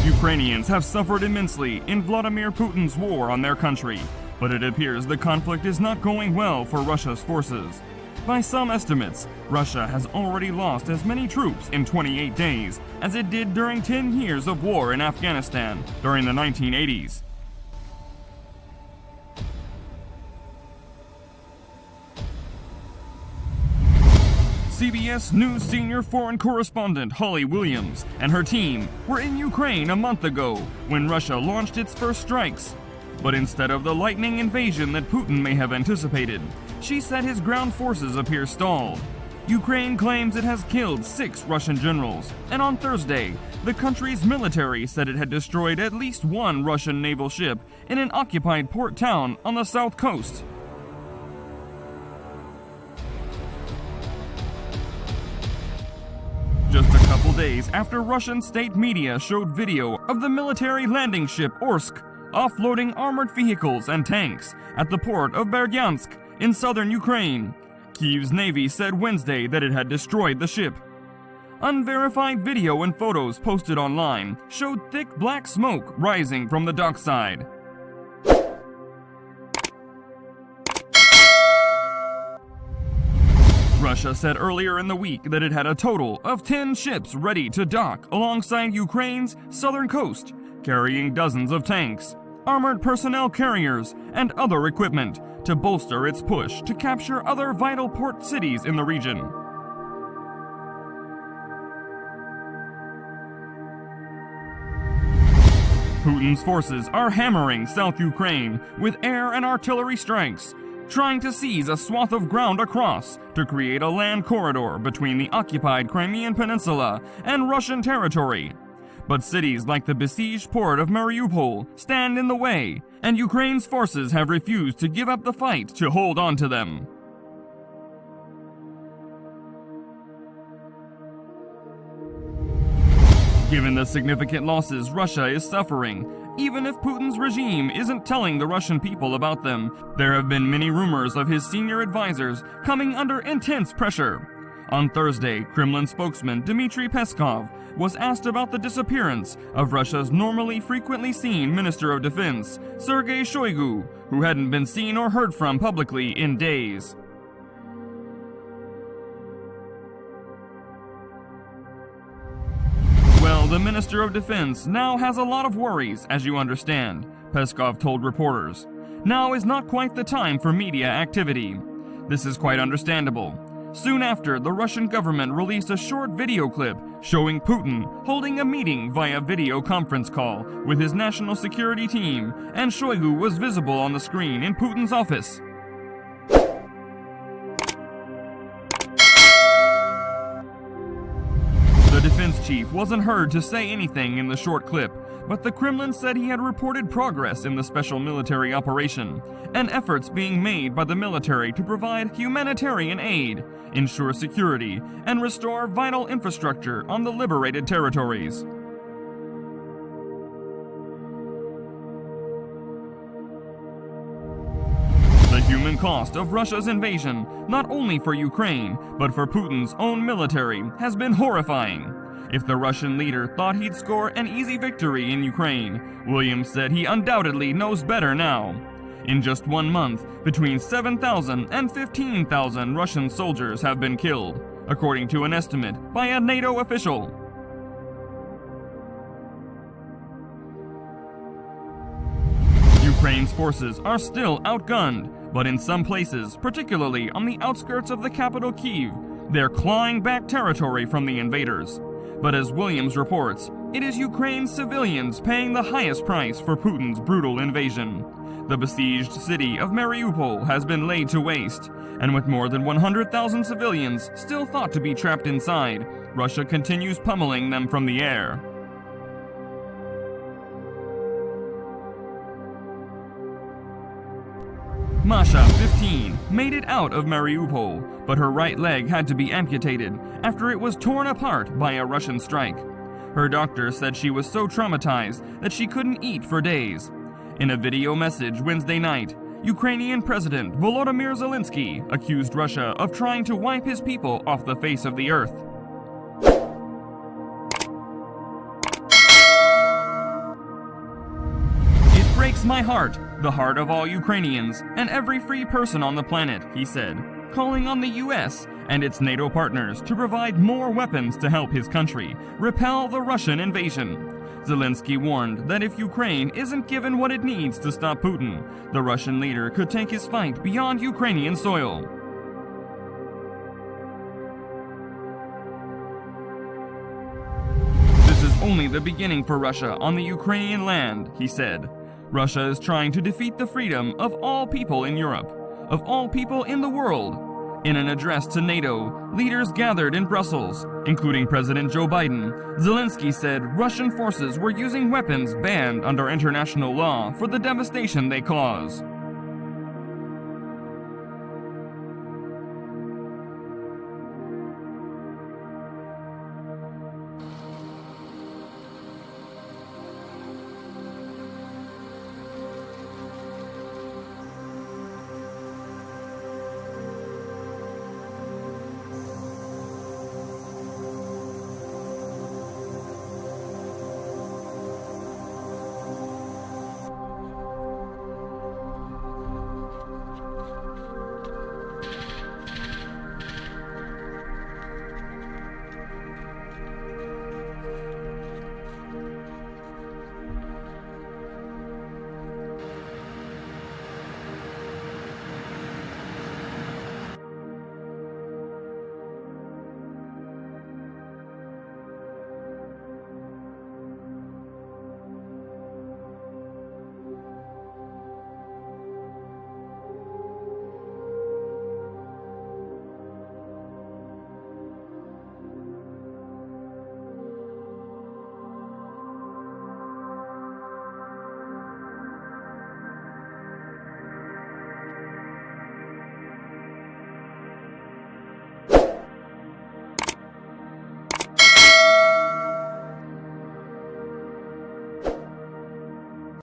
Ukrainians have suffered immensely in Vladimir Putin's war on their country, but it appears the conflict is not going well for Russia's forces. By some estimates, Russia has already lost as many troops in 28 days as it did during 10 years of war in Afghanistan during the 1980s. CBS News senior foreign correspondent Holly Williams and her team were in Ukraine a month ago when Russia launched its first strikes. But instead of the lightning invasion that Putin may have anticipated, she said his ground forces appear stalled. Ukraine claims it has killed 6 Russian generals, and on Thursday, the country's military said it had destroyed at least 1 Russian naval ship in an occupied port town on the south coast. Just a couple days after Russian state media showed video of the military landing ship Orsk offloading armored vehicles and tanks at the port of Berdyansk in southern Ukraine, Kyiv's navy said Wednesday that it had destroyed the ship. Unverified video and photos posted online showed thick black smoke rising from the dockside. Russia said earlier in the week that it had a total of 10 ships ready to dock alongside Ukraine's southern coast, carrying dozens of tanks, armored personnel carriers, and other equipment to bolster its push to capture other vital port cities in the region. Putin's forces are hammering South Ukraine with air and artillery strikes, trying to seize a swath of ground across to create a land corridor between the occupied Crimean Peninsula and Russian territory. But cities like the besieged port of Mariupol stand in the way, and Ukraine's forces have refused to give up the fight to hold on to them. Given the significant losses Russia is suffering, even if Putin's regime isn't telling the Russian people about them, there have been many rumors of his senior advisors coming under intense pressure. On Thursday, Kremlin spokesman Dmitry Peskov was asked about the disappearance of Russia's normally frequently seen Minister of Defense, Sergei Shoigu, who hadn't been seen or heard from publicly in days. Well, the Minister of Defense now has a lot of worries, as you understand, Peskov told reporters. Now is not quite the time for media activity. This is quite understandable. Soon after, the Russian government released a short video clip showing Putin holding a meeting via video conference call with his national security team, and Shoigu was visible on the screen in Putin's office. The defense chief wasn't heard to say anything in the short clip, but the Kremlin said he had reported progress in the special military operation, and efforts being made by the military to provide humanitarian aid, ensure security, and restore vital infrastructure on the liberated territories. The human cost of Russia's invasion, not only for Ukraine, but for Putin's own military, has been horrifying. If the Russian leader thought he'd score an easy victory in Ukraine, Williams said he undoubtedly knows better now. In just 1 month, between 7,000 and 15,000 Russian soldiers have been killed, according to an estimate by a NATO official. Ukraine's forces are still outgunned, but in some places, particularly on the outskirts of the capital Kyiv, they're clawing back territory from the invaders. But as Williams reports, it is Ukraine's civilians paying the highest price for Putin's brutal invasion. The besieged city of Mariupol has been laid to waste, and with more than 100,000 civilians still thought to be trapped inside, Russia continues pummeling them from the air. Masha, 15, made it out of Mariupol, but her right leg had to be amputated after it was torn apart by a Russian strike. Her doctor said she was so traumatized that she couldn't eat for days. In a video message Wednesday night, Ukrainian President Volodymyr Zelensky accused Russia of trying to wipe his people off the face of the earth. It breaks my heart, the heart of all Ukrainians, and every free person on the planet, he said, calling on the US and its NATO partners to provide more weapons to help his country repel the Russian invasion. Zelensky warned that if Ukraine isn't given what it needs to stop Putin, the Russian leader could take his fight beyond Ukrainian soil. This is only the beginning for Russia on the Ukrainian land, he said. Russia is trying to defeat the freedom of all people in Europe, of all people in the world. In an address to NATO, leaders gathered in Brussels, including President Joe Biden, Zelensky said Russian forces were using weapons banned under international law for the devastation they cause.